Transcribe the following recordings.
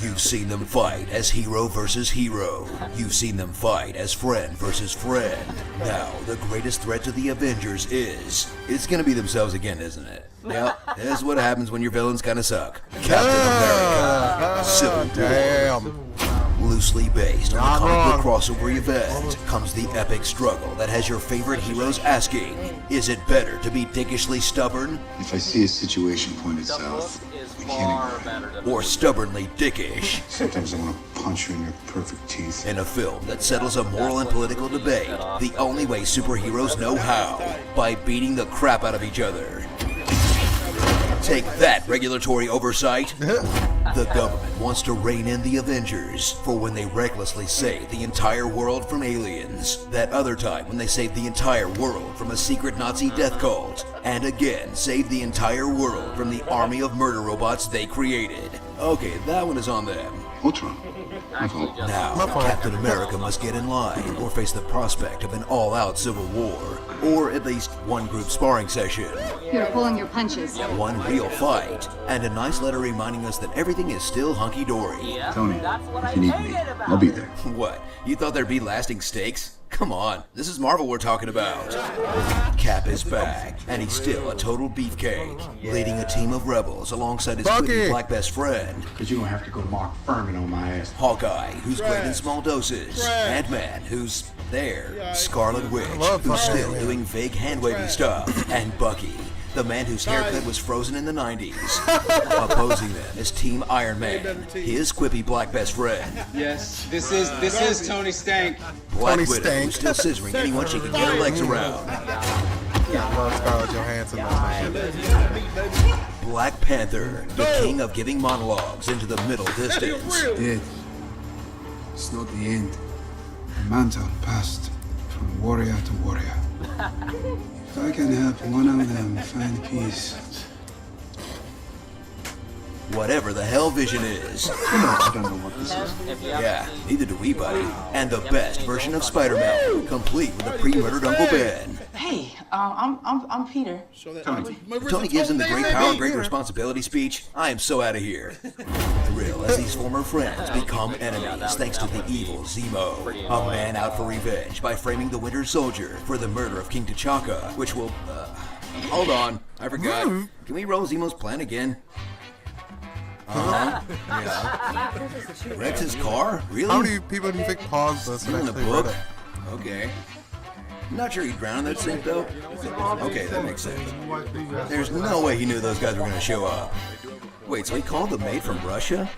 You've seen them fight as hero versus hero. You've seen them fight as friend versus friend. Now, the greatest threat to the Avengers is... It's gonna be themselves again, isn't it? Yep, this is what happens when your villains kinda suck. Captain America. Civil War. Loosely based on the comic book crossover event comes the epic struggle that has your favorite heroes asking, is it better to be dickishly stubborn? If I see a situation pointed south, I can't ignore it. Or stubbornly dickish? Sometimes I want to punch you in your perfect teeth. In a film that settles a moral and political debate, the only way superheroes know how, by beating the crap out of each other. Take that, regulatory oversight! The government wants to rein in the Avengers for when they recklessly save the entire world from aliens. That other time when they saved the entire world from a secret Nazi death cult. And again, saved the entire world from the army of murder robots they created. Okay, that one is on them. Ultron. My fault. Now, Captain America must get in line or face the prospect of an all-out civil war. Or at least one group sparring session. You're pulling your punches. One real fight. And a nice letter reminding us that everything is still hunky-dory. Tony, if you need me, I'll be there. What? You thought there'd be lasting stakes? Come on, this is Marvel we're talking about. Cap is back, and he's still a total beefcake, leading a team of rebels alongside his quippy black best friend. Because you're going to have to go Mark Furman on my ass. Hawkeye, who's great in small doses. Ant-Man, who's there. Scarlet Witch, who's still doing vague hand-wavy stuff. And Bucky, the man whose haircut was frozen in the 90s. Opposing them is Team Iron Man, his quippy black best friend. Yes, this is Tony Stank. Black Widow, who's still scissoring anyone she can get her legs around. Scarlett Johansson. Black Panther, the king of giving monologues into the middle distance. Dead. It's not the end. A mantle passed from warrior to warrior. If I can help one of them find peace. Whatever the hell Vision is. I don't know what this is. Yeah, neither do we, buddy. And the best version of Spider-Man, complete with a pre-murdered Uncle Ben. Hey, I'm Peter. Tony gives him the great power, great responsibility speech. I am so out of here. Thrill as these former friends become enemies thanks to the evil Zemo, a man out for revenge by framing the Winter Soldier for the murder of King T'Chaka, which will, hold on, I forgot. Can we roll Zemo's plan again? Yeah. Wrecked his car? Really? How many people do you think paused this and In the actually book? read it? Okay. Not sure he drowned in that sink, though. Okay, that makes sense. There's no way he knew those guys were going to show up. Wait, so he called the maid from Russia?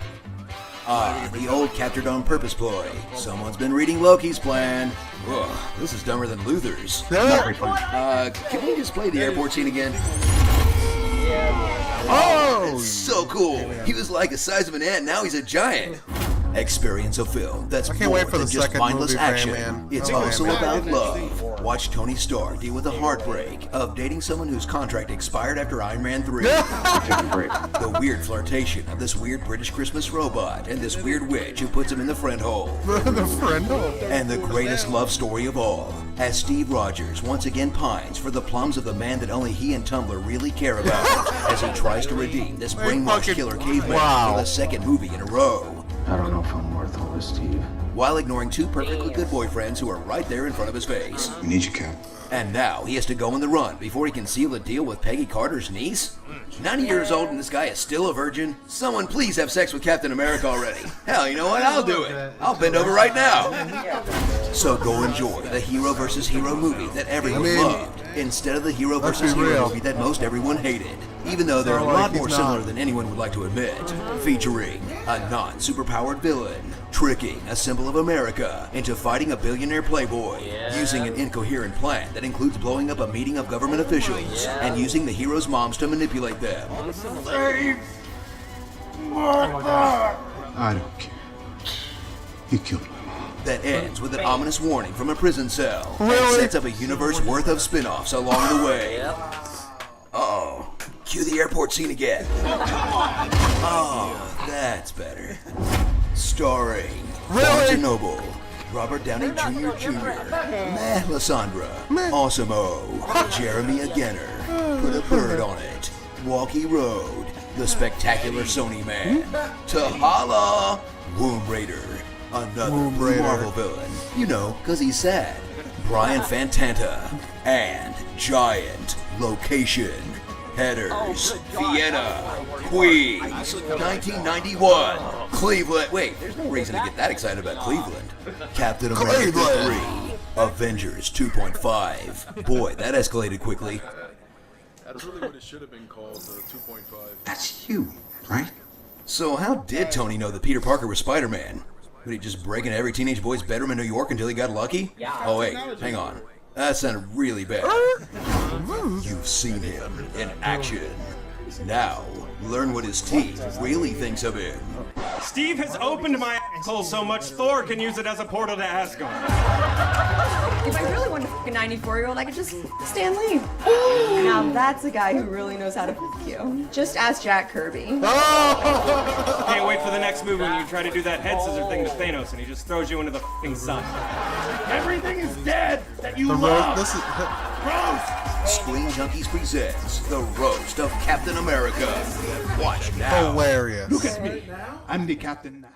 Ah, the old captured on purpose ploy. Someone's been reading Loki's plan. Ugh, this is dumber than Luther's. Can we just play the airport scene again? Oh! So cool! He was like the size of an ant, now he's a giant! Experience a film that's can't more wait for than the just second mindless movie for action. Ant-Man. It's Oh, also Ant-Man. about love. Watch Tony Stark deal with the heartbreak of dating someone whose contract expired after Iron Man 3. The weird flirtation of this weird British Christmas robot and this weird witch who puts him in the friend hole. The friend hole. And the greatest love story of all, as Steve Rogers once again pines for the plums of the man that only he and Tumblr really care about, as he tries to redeem this brainwashed killer caveman for the second movie in a row. I don't know if I'm worth all this, Steve. While ignoring two perfectly good boyfriends who are right there in front of his face. We need you, Cap. And now he has to go on the run before he can seal the deal with Peggy Carter's niece? 90 years old and this guy is still a virgin? Someone please have sex with Captain America already. Hell, you know what? I'll do it. I'll bend over right now. So go enjoy the hero versus hero movie that everyone loved, instead of the hero versus hero movie that most everyone hated. Even though they're a lot more similar than anyone would like to admit. Featuring a non-superpowered villain, tricking a symbol of America into fighting a billionaire playboy, using an incoherent plan that includes blowing up a meeting of government officials, and using the heroes' moms to manipulate them. I don't care. You killed my mom. That ends with an ominous warning from a prison cell, and sets up a universe worth of spin-offs along the way. Uh-oh. Cue the airport scene again. Oh, that's better. Starring John Noble, Robert Downey Jr. Meh Lysandra, Awesome O, Jeremy Aggener, Put a Bird on It, Walkie Road, the spectacular Sony Man. Tahala, Womb Raider, another Womb Blue Raider. Marvel villain. You know, 'cause he's sad. Brian Fantanta, and Giant Location. Headers, Vienna, Queens, 1991, Cleveland. Wait, there's no reason to get that excited about Cleveland. Captain America Cleveland. 3, Avengers 2.5. Boy, that escalated quickly. That's really what it should have been called, 2.5. That's you, right? So how did Tony know that Peter Parker was Spider-Man? Would he just break into every teenage boy's bedroom in New York until he got lucky? Oh wait, hang on. That sounded really bad. You've seen him in action. Now, learn what his team really thinks of him. Steve has opened my asshole so much Thor can use it as a portal to Asgard. If I really wanted to fuck a 94-year-old, I could just Stan Lee. Now that's a guy who really knows how to fuck you. Just ask Jack Kirby. Can't wait for the next movie when you try to do that head scissor thing to Thanos and he just throws you into the f***ing sun. Everything is dead that you The roast. This is. Screen Junkies presents the roast of Captain America. Watch now. Hilarious. Look at me. I'm the captain now.